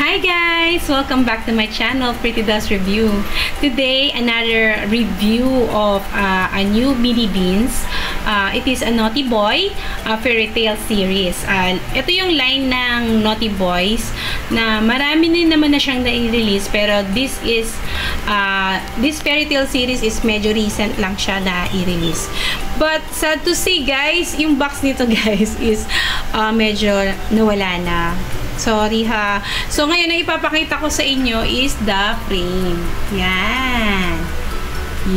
Hi guys! Welcome back to my channel, Pretty Dolls Review. Today, another review of a new mini beans. It is a Naughty Boy fairy tale series. Ito yung line ng Naughty Boys na marami din naman na siyang nai-release, pero this fairy tale series is medyo recent lang siya na i-release. But sad to see guys, yung box nito guys is medyo nawala na. Sorry ha. So, ngayon na ipapakita ko sa inyo is the frame. Yan.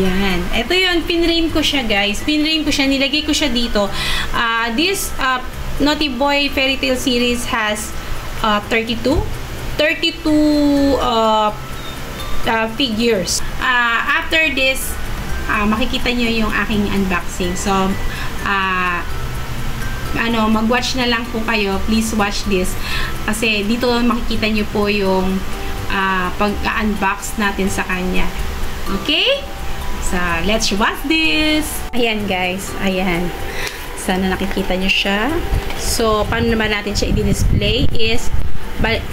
Yan. Ito yun. Pinrame ko siya, guys. Pinrame ko siya. Nilagay ko siya dito. This Naughty Boy Fairy Tale series has 32 figures. After this, makikita nyo yung aking unboxing. So, mag-watch na lang po kayo. Please watch this. Kasi dito makikita nyo po yung pag-unbox natin sa kanya. Okay? So, let's watch this. Ayan guys. Ayan. Sana nakikita nyo siya. So, paano naman natin siya i-display is,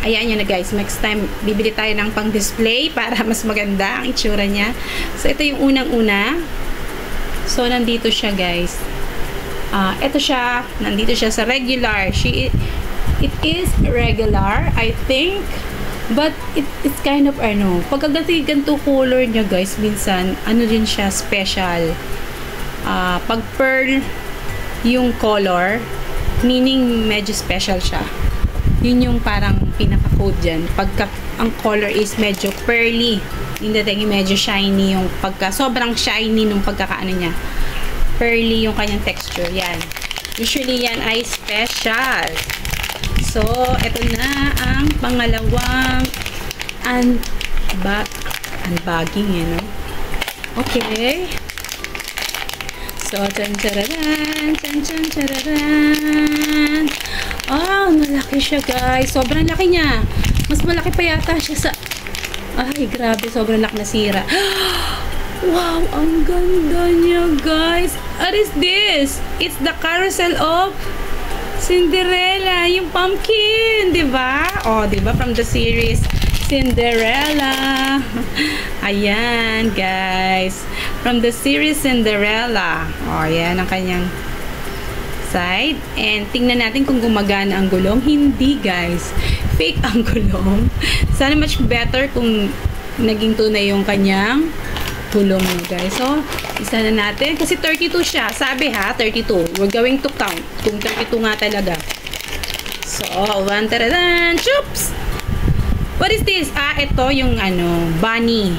ayan yun na guys. Next time, bibili tayo ng pang-display para mas maganda ang itsura niya. So, ito yung unang-una. So, nandito siya guys. Ito siya, nandito siya sa regular. It is regular, I think. But it's kind of, pagkagati ganito color niya guys, minsan, din siya, special. Pag pearl yung color, meaning medyo special siya. Yun yung parang pinaka-code dyan. Pagka ang color is medyo pearly, hindi medyo shiny yung sobrang shiny nung pagkakaano niya. Pearly yung kanyang texture. Yan. Usually, yan ay special. So, ito na ang pangalawang unbagging, Okay. So, chan-chararan, chan-chan-chararan. Oh, malaki siya, guys. Sobrang laki niya. Mas malaki pa yata siya sa... Ay, grabe. Sobrang laki na sira. Wow, ang ganda niya, guys. What is this? It's the carousel of Cinderella, yung pumpkin, 'di ba? Oh, 'di ba from the series Cinderella. Ayan, guys. From the series Cinderella. Oh, ayan ang kanyang side. And tingnan natin kung gumagana ang gulong. Hindi, guys. Fake ang gulong. Sana much better kung naging tunay yung kanyang gulong nyo guys. So, isa na natin. Kasi 32 siya. Sabi ha, 32. We're going to count. Kung 32 nga talaga. So, 1, taradan, chups! What is this? Ito yung bunny.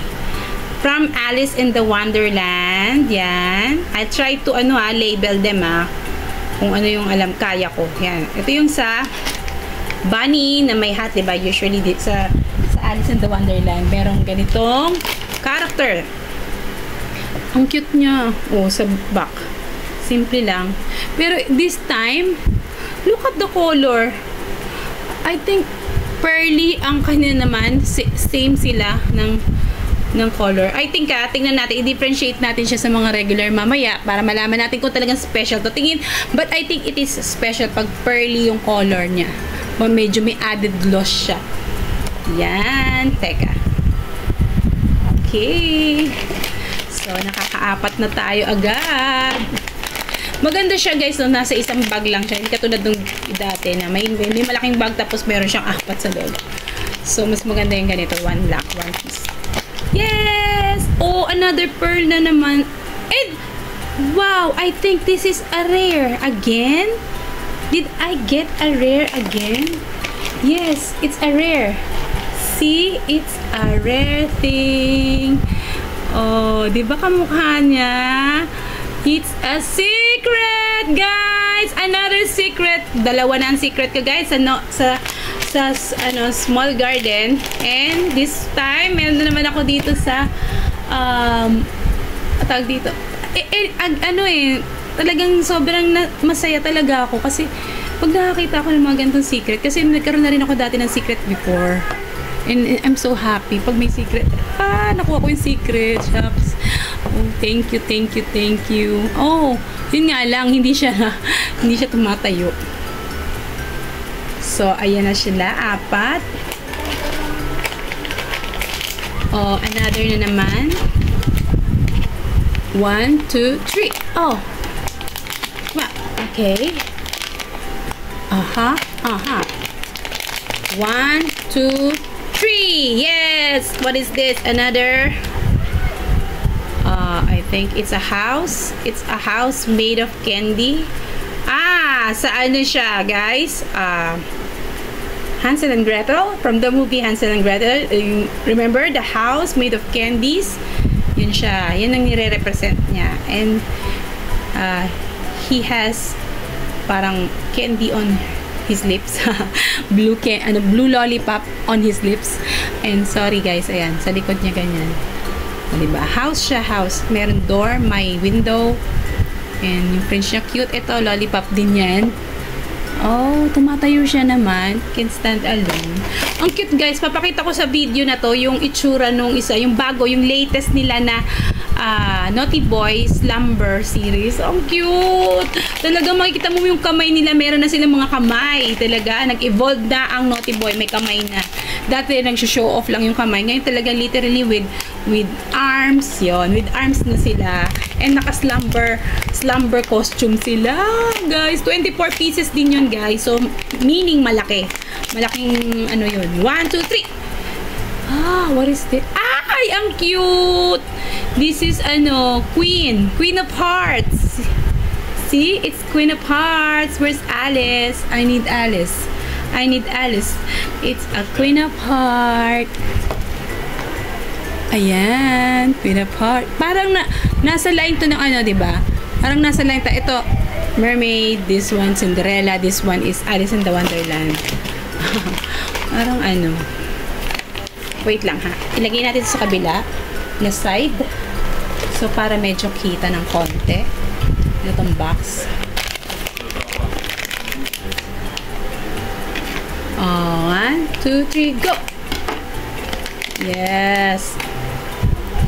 From Alice in the Wonderland. Yan. I try to label them kung ano yung kaya ko. Yan. Ito yung sa bunny na may hat, diba? Usually sa Alice in the Wonderland, merong ganitong character. Ang cute niya. Oh, sa back. Simple lang. Pero this time, look at the color. I think pearly ang kanya naman. Same sila ng color. I think tingnan natin, i-differentiate natin siya sa mga regular mamaya para malaman natin kung talagang special to tingin. But I think it is special pag pearly yung color niya. Medyo may added gloss siya. Yan. Teka. Okay. So, nakakaapat na tayo agad. Maganda siya guys, nasa isang bag lang siya. Hindi katulad nung dati na may malaking bag tapos meron siyang apat sa loob. So, mas maganda yung ganito. One piece. Yes! Oh, another pearl na naman. And, wow! I think this is a rare. Again? Did I get a rare again? Yes, it's a rare. See? It's a rare thing. Oh, di ba kamukha niya? It's a secret, guys! Another secret. Dalawa na ang secret ko, guys. Sa small garden. And this time, meron na naman ako dito sa tawag dito. Talagang sobrang masaya talaga ako kasi pag nakakita ako ng mga ganitong secret, kasi nagkaroon na rin ako dati ng secret before. And I'm so happy pag may secret. Nakuha ko yung secret. Shops. Oh, thank you. Oh, yun nga lang, hindi siya tumatayo. So, ayan na sila, 4. Oh, another na naman. 1, 2, 3. Oh. Okay. Aha. 1, 2, 3. Yes. What is this? Another. I think it's a house. It's a house made of candy. Sa ano siya, guys? Hansel and Gretel, from the movie Hansel and Gretel. Remember the house made of candies? Yun siya. Yan ang nire-represent niya. And he has parang candy on his lips. blue lollipop on his lips. And sorry guys, ayan, sa likod niya ganyan. Diba? House siya, house. Meron door, may window. And yung French niya, cute. Ito, lollipop din yan. Oh, tumatayo siya naman. Can stand alone. Ang cute guys. Papakita ko sa video na to yung itsura nung isa. Yung bago, yung latest nila na Naughty Boy Slumber series. Ang cute! Talaga makikita mo yung kamay nila. Meron na silang mga kamay. Talaga, nag-evolve na ang Naughty Boy. May kamay na. Dati nag-show off lang yung kamay. Ngayon talaga literally with arms. Yon, with arms na sila. And naka-slumber costume sila. Guys, 24 pieces din yun guys. So, meaning malaki. Malaking ano yun. 1, 2, 3. What is this? Ay, ang cute! This is Queen of Hearts. See? It's Queen of Hearts. Where's Alice? I need Alice. It's a Queen of Heart. Ayan, Queen of Heart. Parang nasa line to ng diba? Parang nasa line ta. Ito, Mermaid. This one, Cinderella. This one is Alice in the Wonderland. Parang wait lang ha. Ilagay natin sa kabila na side. So, para medyo kita ng konti. Itong box. 1, 2, 3, go! Yes.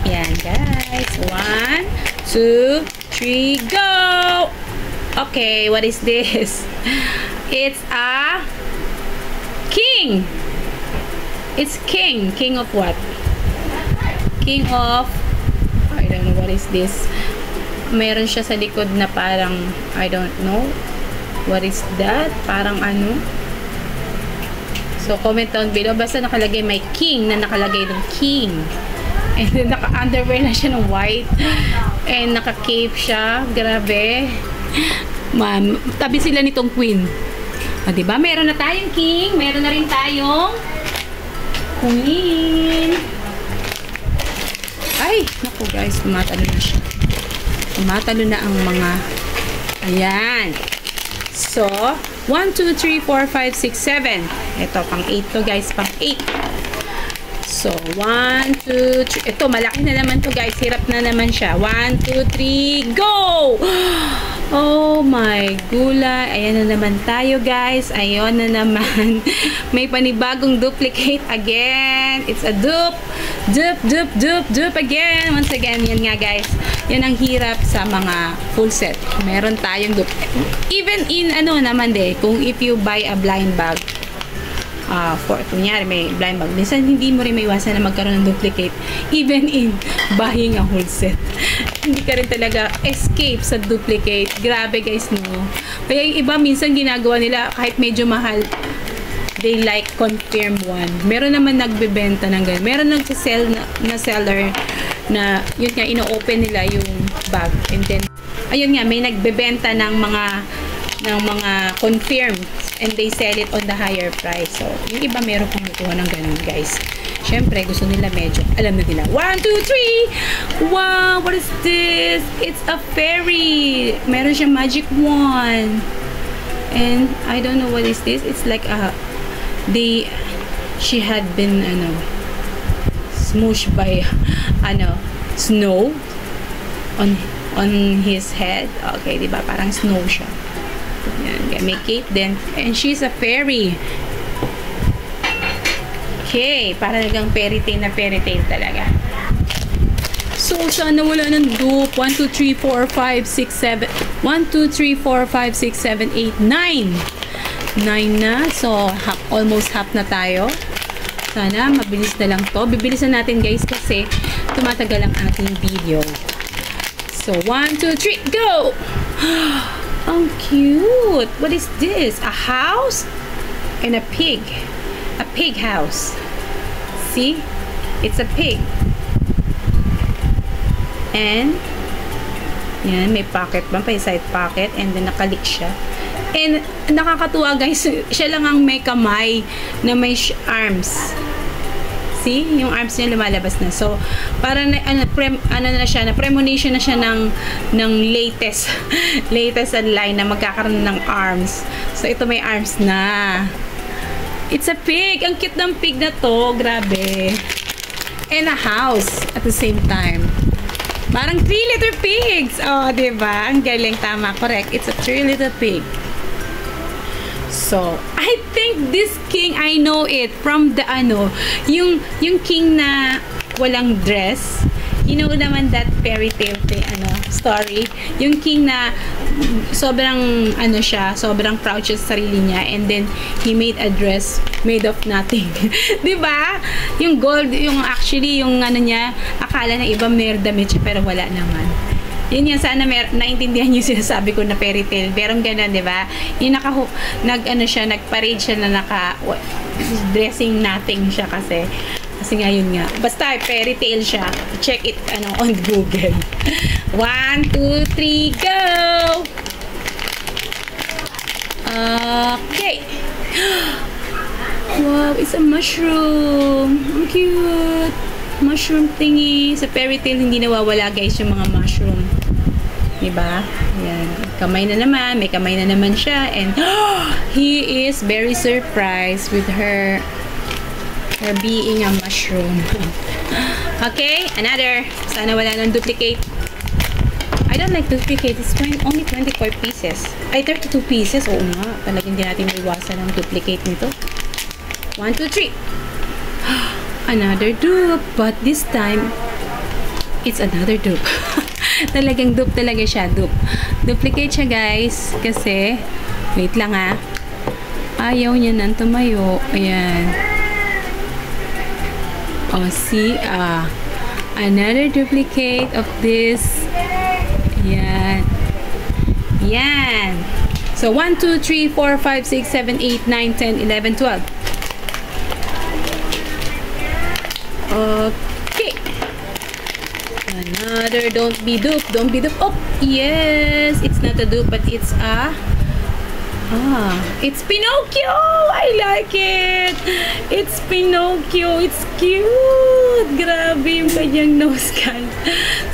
Yan, guys. 1, 2, 3, go! Okay, what is this? It's a king. It's king. King of what? King of... I don't know what is this. Meron siya sa likod na parang... I don't know. What is that? Parang So, comment down below. Basta nakalagay may king na nakalagay ng king. And then, naka-underwear na siya ng white. And naka-cape siya. Grabe. Tabi sila nitong queen. Diba? Meron na tayong king. Meron na rin tayong queen. Ay! Naku guys. Tumatalo na siya. Tumatalo na ang mga... Ayan. So, 1, 2, 3, 4, 5, 6, 7. Ito, pang 8 to guys. Pang 8. So, 1, 2, 3. Ito, malaki na naman to guys. Hirap na naman siya. 1, 2, 3, go! Oh my gula. Ayan na naman tayo guys. Ayan na naman. May panibagong duplicate again. It's a dupe. Dupe again. Once again, yan nga guys. Yan ang hirap sa mga full set. Meron tayong dupe. Even in naman kung if you buy a blind bag, kunyari may blind bag, minsan hindi mo rin maiwasan na magkaroon ng duplicate even in buying a whole set. Hindi ka rin talaga escape sa duplicate. Grabe guys, no? Kaya yung iba minsan ginagawa nila kahit medyo mahal, they like confirm one. Meron naman nagbebenta ng ganun. Meron nagsisell na seller na yun nga, ino-open nila yung bag and then ayun nga, may nagbebenta ng mga confirm and they sell it on the higher price. So, yung iba meron kumukuha ng ganun, guys. Syempre, gusto nila medyo, alam na nila. 1, 2, 3! Wow! What is this? It's a fairy! Meron siyang magic wand. And, I don't know what is this. It's like she had been, smooshed by, snow on his head. Okay, diba? Parang snow siya. Yan, may cape din. And she's a fairy. Okay, parang fairy tale talaga. So, sana wala ng dupe. 1, 2, 3, 4, 5, 6, 7. 1, 2, 3, 4, 5, 6, 7, 8, 9. 9 na. So, almost half na tayo. Sana mabilis na lang to. Bibilisan natin guys kasi tumatagal ang ating video. So, 1, 2, 3, go! Ang cute! What is this? A house? And a pig. A pig house. See? It's a pig. And, yan, may pocket ba? May side pocket. And then, nakalik siya. And, nakakatuwa guys, siya lang ang may kamay na may arms. See? Yung arms niya lumalabas na. So, parang na siya, na premonition na siya ng latest line na magkakaroon ng arms. So, ito may arms na. It's a pig. Ang cute ng pig na to. Grabe. And a house at the same time. Parang 3 little pigs. Oh, diba? Ang galing. Tama. Correct. It's a 3 little pig. So, I think this king, I know it from the yung king na walang dress. You know naman that fairy tale story. Yung king na sobrang siya, sobrang proud siya sa sarili niya, and then he made a dress made of nothing. 'Di ba? Yung gold, yung actually yung niya, akala na iba may damit siya pero wala naman. Yun yan, sana naintindihan niyo sinasabi ko na fairy tale. Pero gano'n, di ba? Yung nag-parade siya na dressing nothing siya kasi nga yun nga. Basta, fairy tale siya. Check it, on Google. 1, 2, 3, go! Okay. Wow, it's a mushroom. Ang cute. Mushroom thingy. Sa fairy tale, hindi nawawala guys yung mga mushroom. Diba? Ayan. Kamay na naman. May kamay na naman siya. And he is very surprised with her being a mushroom. Okay, another. Sana wala nang duplicate. I don't like duplicate. It's only 24 pieces. Ay, 32 pieces. Oo nga. Talagang hindi natin maiwasan ang duplicate nito. 1, 2, 3. Another dupe. But this time, it's another dupe. Talagang dupe talaga siya. Dupe. Duplicate siya guys. Kasi, wait lang ayaw niya nang tumayo. Ayan. Oh, see? Another duplicate of this. Yan. Yan. So, 1, 2, 3, 4, 5, 6, 7, 8, 9, 10, 11, 12. Okay. Another, don't be duped. Don't be duped. Oh, yes. It's not a dupe, but it's it's Pinocchio. I like it. It's Pinocchio. It's cute. Grabe yung kanyang nose guys.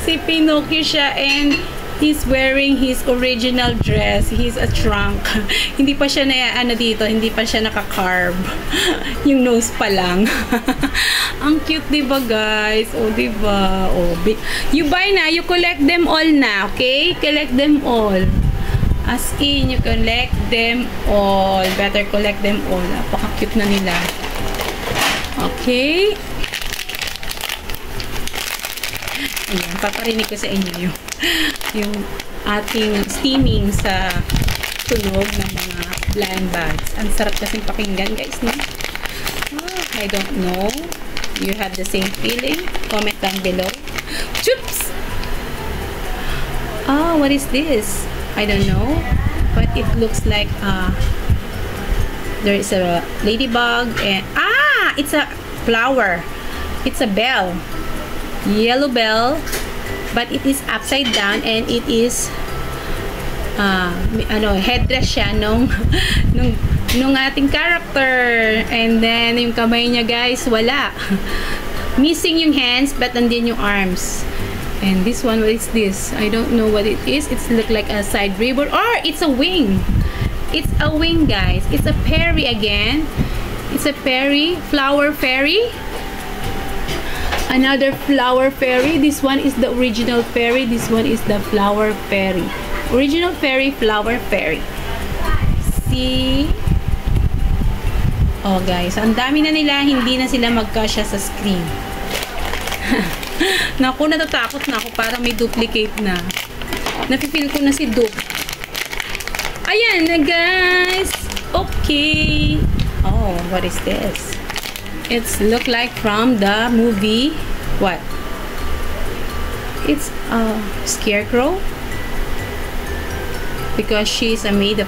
Si Pinocchio siya, and he's wearing his original dress. He's a trunk. Hindi pa siya dito, hindi pa siya naka-carve. Yung nose pa lang. Ang cute, diba guys? Oh, diba? Oh, you buy na, you collect them all na, okay? Collect them all. As in, you collect them all. Better collect them all. Napaka-cute na nila. Okay? Ayan, paparinig ko sa inyo yung ating steaming sa tunog ng mga blind bags. Ang sarap kasing pakinggan, guys, no? I don't know. You have the same feeling? Comment down below. Choops! What is this? I don't know. But it looks like there is a ladybug and it's a flower. It's a bell. Yellow bell, but it is upside down, and it is headdress siya nung ating character. And then yung kamay niya guys, wala. Missing yung hands, but nandun yung arms. And this one, what is this? I don't know what it is. It's look like a side ribbon, or it's a wing. It's a wing guys. It's a fairy again. It's a fairy, flower fairy. Another flower fairy. This one is the original fairy. This one is the flower fairy. Original fairy, flower fairy. See? Oh guys, ang dami na nila. Hindi na sila magkasya sa screen. Naku, natatakot na ako. Parang may duplicate na. Napipil ko na si dupe. Ayan na guys. Okay. Oh, what is this? It's look like from the movie. What? It's a scarecrow. Because he is made of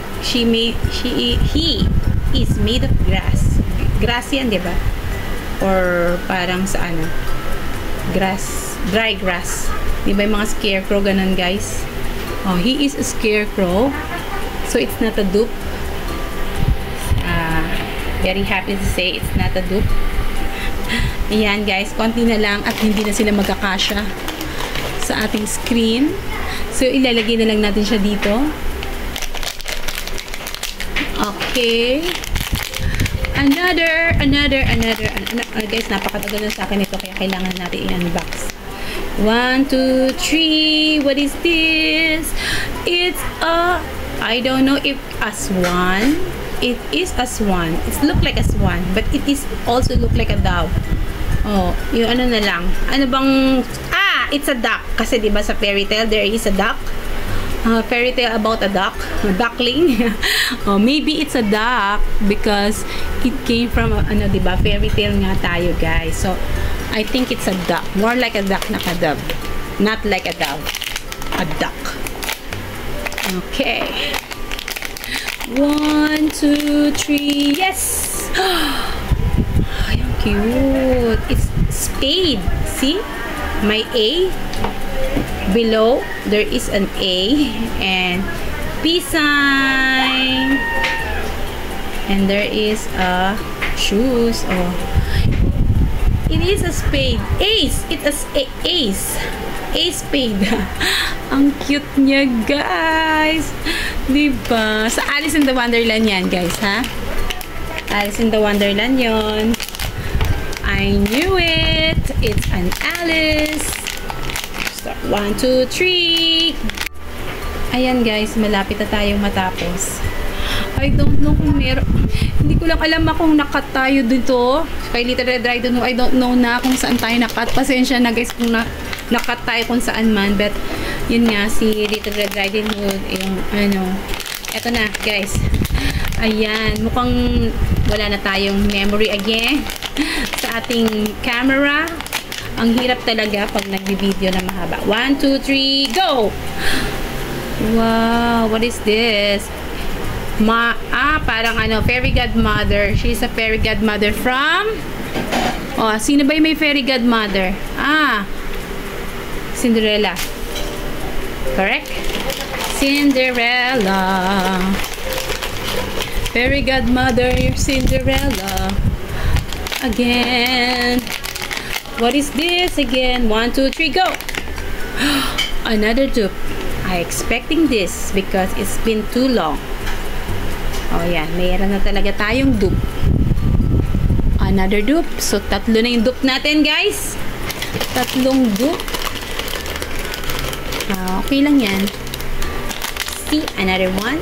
grass. Grass yan, di ba? Or parang sa ano? Grass, dry grass. Di ba yung mga scarecrow ganun, guys? Oh, he is a scarecrow. So it's not a dupe. Very happy to say it's not a dupe. Ayan, guys, konti na lang at hindi na sila magkakasya sa ating screen. So ilalagay na lang natin siya dito. Okay. Another. Guys, napakatagal na sa akin ito kaya kailangan natin i-unbox. 1, 2, 3. What is this? It's a, I don't know if a swan. It is a swan. It look like a swan, but it is also look like a dove. Oh, yung ano na lang. Ano bang, it's a duck. Kasi diba sa fairy tale, there is a duck. Fairy tale about a duck, a duckling. Oh, maybe it's a duck because it came from ano, diba? Fairy tale nga tayo, guys. So, I think it's a duck. More like a duck, not a dove. Not like a dove. A duck. Okay. 1, 2, 3. Yes! Ay, ang cute. It's spade. See? My A. Below, there is an A. And peace sign. And there is a shoes. Oh. It is a spade. Ace. It's a ace. Ace spade. Ang cute niya, guys. Diba? Sa Alice in the Wonderland yan, guys, ha? Alice in the Wonderland yon. I knew it. It's an Alice. Start. 1, 2, 3. Ayan, guys. Malapit na tayong matapos. I don't know kung meron. Hindi ko lang alam kung nakat tayo dito. Kay Little Red Riding Hood, I don't know na kung saan tayo nakat. Pasensya na, guys, kung nakat tayo kung saan man. But, yun nga, si Little Red Riding Hood, yung, ano, eto na, guys. Ayan, mukhang wala na tayong memory again sa ating camera. Ang hirap talaga pag nagbi-video na mahaba. 1, 2, 3, go! Wow, what is this? Parang ano, fairy godmother. She's a fairy godmother from... Oh, sino ba yung may fairy godmother? Cinderella. Correct? Cinderella. Fairy godmother, you're Cinderella. Again. What is this again? 1, 2, 3, go! Another dupe. I'm expecting this because it's been too long. Oh, yan. Mayroon na talaga tayong dupe. Another dupe. So, tatlo na yung dupe natin, guys. Tatlong dupe. Okay lang yan. See, another one.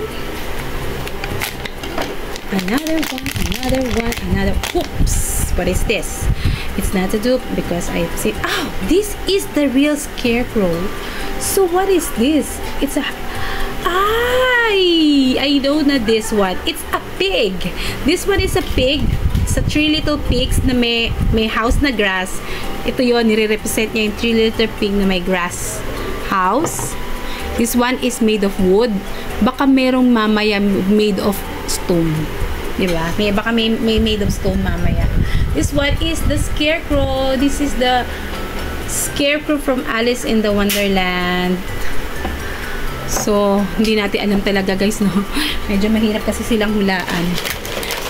Another one. Another one. Another. Oops. What is this? It's not a dupe because I've seen. Oh, this is the real scarecrow. So, what is this? It's a... I know na this one. It's a pig. This one is a pig. Sa 3 little pigs na may house na grass. Ito yon, nire-represent niya yung 3 little pig na may grass house. This one is made of wood. Baka merong mamaya made of stone. Diba? Baka may made of stone mamaya. This one is the scarecrow. This is the scarecrow from Alice in the Wonderland. So, hindi natin alam talaga, guys, no? Medyo mahirap kasi silang hulaan.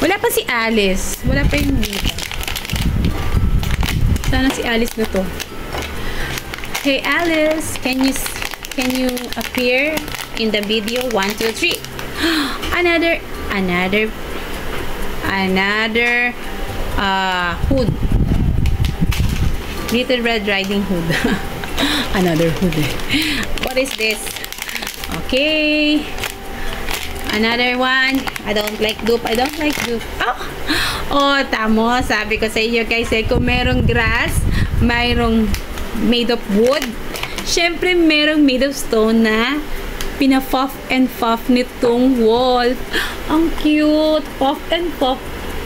Wala pa si Alice. Wala pa yung dito. Sana si Alice na to. Hey, Alice, can you appear in the video? 1, 2, 3. Another hood. Little Red Riding Hood. Another hood. What is this? Okay. Another one. I don't like dupe. Oh, tamo. Sabi ko sa inyo, guys, kung merong grass, mayroong made of wood. Syempre, merong made of stone na pina-puff and puff nitong wall. Ang cute. Puff and puff.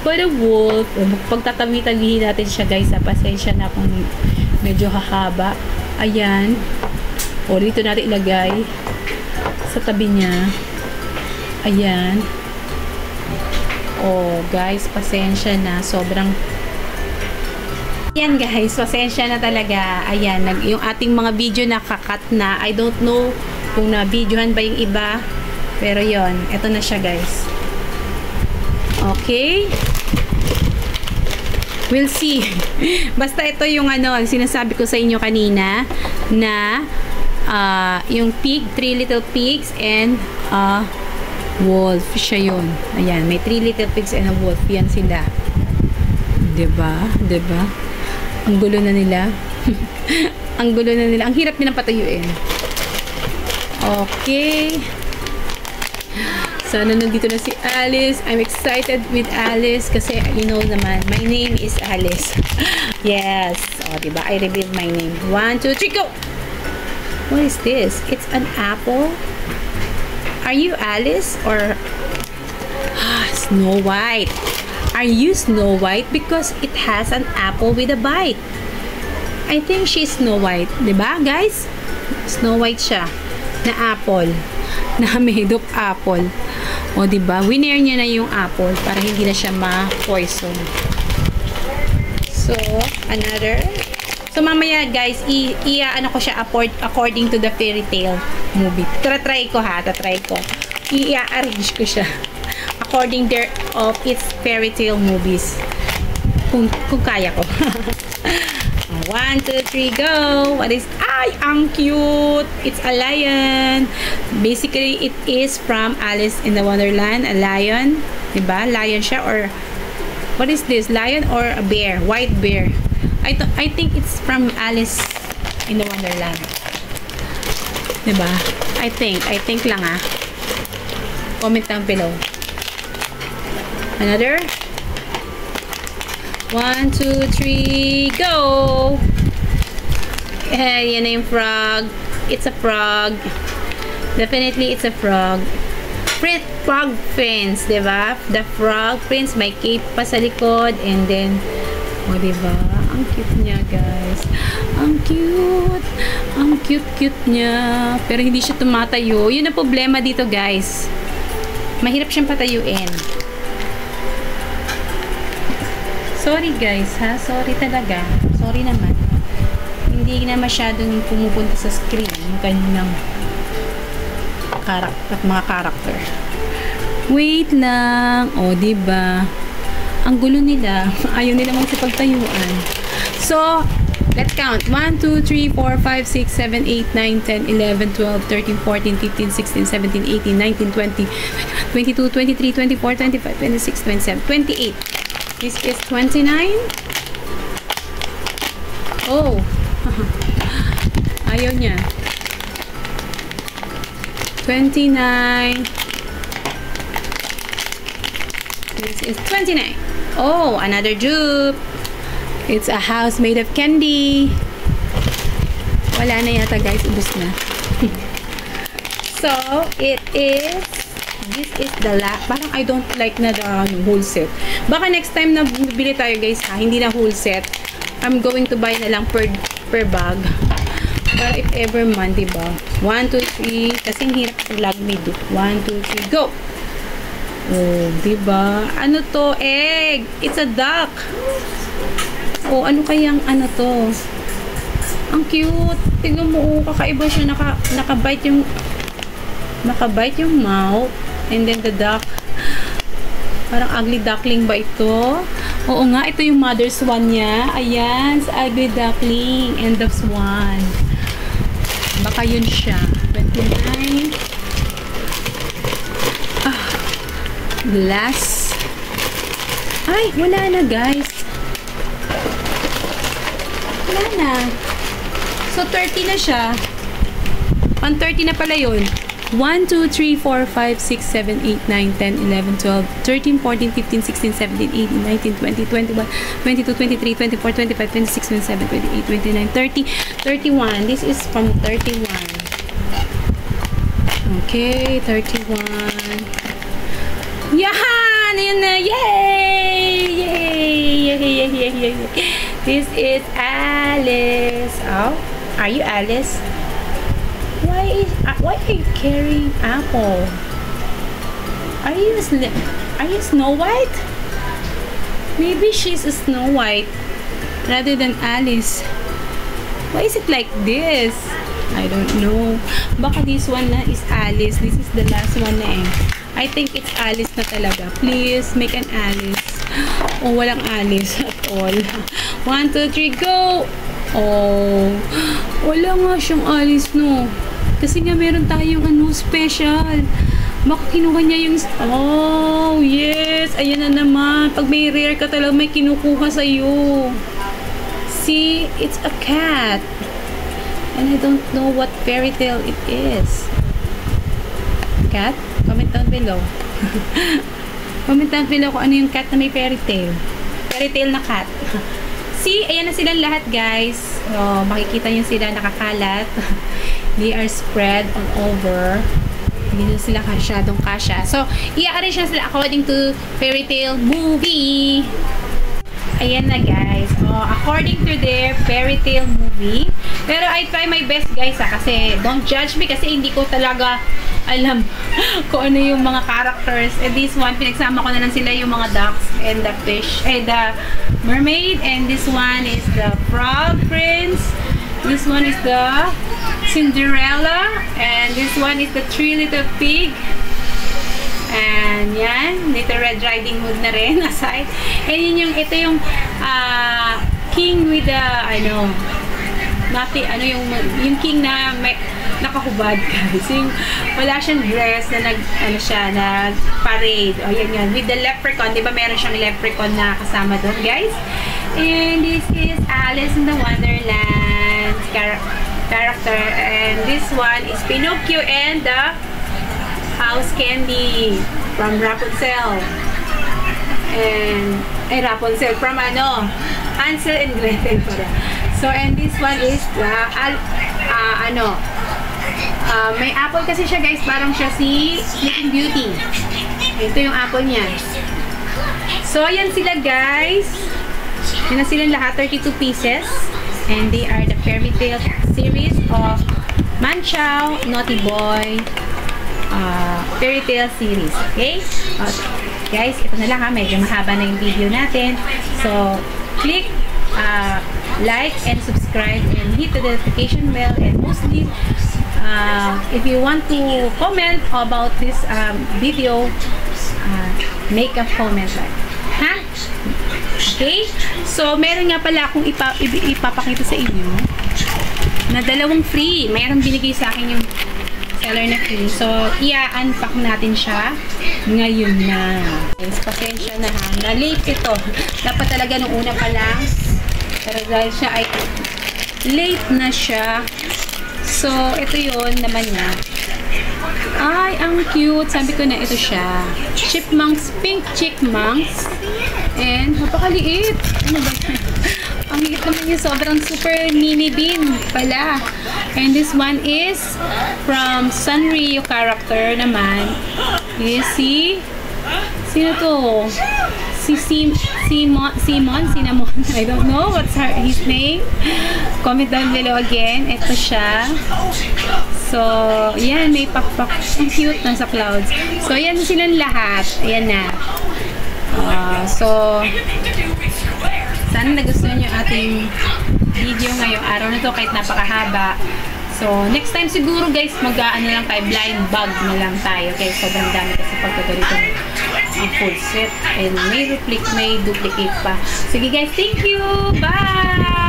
by the wolf. Pagtatabi-tabihin natin siya guys. Pasensya na kung medyo hahaba. Ayan. O, dito natin ilagay sa tabi niya. Ayan. O, guys, pasensya na. Sobrang Ayan guys, pasensya na talaga. Ayan, yung ating mga video nakakat na. I don't know kung na-videohan ba yung iba. Pero yon, eto na siya guys. Okay. We'll see. Basta ito yung sinasabi ko sa inyo kanina na yung pig, 3 little pigs and wolf. Siya yun. Ayan, may 3 little pigs and a wolf. Yan sila. Diba? Diba? Ang gulo na nila. Ang gulo na nila. Ang hirap nilang patayuin. Okay. Sana nandito na si Alice. I'm excited with Alice kasi you know naman, my name is Alice. Yes. O, diba? I revealed my name. 1, 2, 3, go! What is this? It's an apple? Are you Alice or Snow White? Are you Snow White? Because it has an apple with a bite. I think she's Snow White. Diba, guys? Snow White siya. Na apple. Na made of apple. O, diba? Winner niya na yung apple para hindi na siya ma-poison. So, another. So, mamaya, guys, ano ko siya according to the fairy tale movie. Try ko ha. Try ko. I-arrange ko siya according of its fairy tale movies. Kung kaya ko. 1, 2, 3, go! What is... Ay, ang cute! It's a lion. Basically, it is from Alice in the Wonderland. A lion. Diba? Lion siya or... What is this? Lion or a bear? White bear. I think it's from Alice in the Wonderland. Diba? I think lang ah. Comment down below. Another. 1, 2, 3, go! Yan na yung frog. It's a frog. Definitely, it's a frog. Frog prince, diba? The frog prince, may cape pa sa likod. And then, diba? Ang cute niya, guys. Ang cute. Ang cute niya. Pero hindi siya tumatayo. Yun ang problema dito, guys. Mahirap siyang patayuin. Sorry guys, ha? Sorry talaga. Sorry naman. Hindi na masyadong pumupunta sa screen yung kanyang mga character. Wait lang. O, diba? Ang gulo nila. Ayaw nila magsipagtayuan. So, let's count. 1, 2, 3, 4, 5, 6, 7, 8, 9, 10, 11, 12, 13, 14, 15, 16, 17, 18, 19, 20, 22, 23, 24, 25, 26, 27, 28. This is 29. Oh. Ayaw niya. 29. This is 29. Oh, another dupe. It's a house made of candy. Wala na yata guys. Ubus na. So, it is... This is the last. Parang I don't like na the whole set. Baka next time na bibili tayo guys ha, hindi na whole set. I'm going to buy na lang per bag. Para if ever man, diba? 1, 2, 3. Kasing hirap sa vlog video. 1, 2, 3, go! Oh, diba? Ano to? Egg! It's a duck! Oh, ano kayang ano to? Ang cute! Tignan mo, kakaiba siya. Nakabite yung mouth. And then the duck. Parang ugly duckling ba ito? Oo nga, ito yung mother swan niya. Ayan, sa ugly duckling. End of swan. Baka yun siya. 29. Glass. Ay, wala na guys. Wala na. So, 30 na siya. 130 na pala yun. 1, 2, 3, 4, 5, 6, 7, 8, 9, 10, 11, 12, 13, 14, 15, 16, 17, 18, 19, 20, 21, 22, 23, 24, 25, 26, 27, 28, 29, 30, 31. This is from 31. Okay, 31. Yahan! Ayan na! Yay! This is Alice. Oh, are you Alice? Why are you carrying apple? Are you Snow White? Maybe she's a Snow White rather than Alice. Why is it like this? I don't know. Baka this one na is Alice. This is the last one na eh. I think it's Alice na talaga. Please, make an Alice. Oh, walang Alice at all. 1, 2, 3, go! Oh, wala nga siyang Alice, no? Kasi nga meron tayong special. Baka kinuha niya yung... Oh, yes! Ayan na naman. Pag may rare ka talaga, may kinukuha sa'yo. See? It's a cat. And I don't know what fairy tale it is. Cat? Comment down below. Comment down below kung ano yung cat na may fairy tale. Fairy tale na cat. See? Ayan na silang lahat, guys. So, makikita nyo sila nakakalat. They are spread all over. Hindi na sila masyadong kasya. So, i-arrange na sila according to fairy tale movie. Ayan na, guys. According to their fairy tale movie. Pero I try my best, guys, kasi don't judge me kasi hindi ko talaga alam kung ano yung mga characters. And this one, pinagsama ko na lang sila yung mga ducks and the fish, the mermaid. And this one is the frog prince. This one is the Cinderella. And this one is the Three Little Pig. And yan, Little Red Riding Hood na rin aside. And yun ito yung king with the, yung king na may nakahubad, guys. Yung wala siyang dress na nag-parade. O, yan. With the leprechaun. Diba meron siyang leprechaun na kasama doon, guys? And this is Alice in the Wonderland character. And this one is Pinocchio and the House Candy from Rapunzel. And, Rapunzel from Hansel and Gretel pala. So, and this one is may apple kasi siya, guys. Parang siya si Sleeping Beauty. Ito yung apple niya. So, ayan sila, guys. Yan na silang lahat, 32 pieces. And they are the fairy tale series of Manchow, Naughty Boy, fairy tale series. Okay? Guys, ito na lang ha. Medyo mahaba na yung video natin. So, click like and subscribe and hit the notification bell, and mostly if you want to comment about this video, make a comment like, ha? Okay? So, meron nga pala akong ipapakita sa inyo na dalawang free. Mayroong binigay sa akin yung seller na free. So, i-unpack natin siya ngayon na. Yes, pasensya na ha. Na-late ito. Dapat talaga nung una pa lang. Pero dahil siya ay late na siya. So, ito yun naman niya. Ay, ang cute. Sabi ko na ito siya. Chipmunks, pink chipmunks. And, napakaliit. Ano ba? Ang liit naman yung sobrang super mini bean pala. And this one is from Sanrio character naman. You see? Sino to? Cinnamon? I don't know what's his name. Comment down below again. Ito siya. So, yan. May pakpak. Ang cute na sa clouds. So, yan silang lahat. Ayan na. So, sana nagustuhan nyo ating video ngayong araw na to kahit napakahaba. So, next time siguro guys, mag-ano lang tayo, blind bag na lang tayo. Okay, sobrang dami kasi pagkagalito ang full set. And may duplicate pa. Sige guys, thank you! Bye!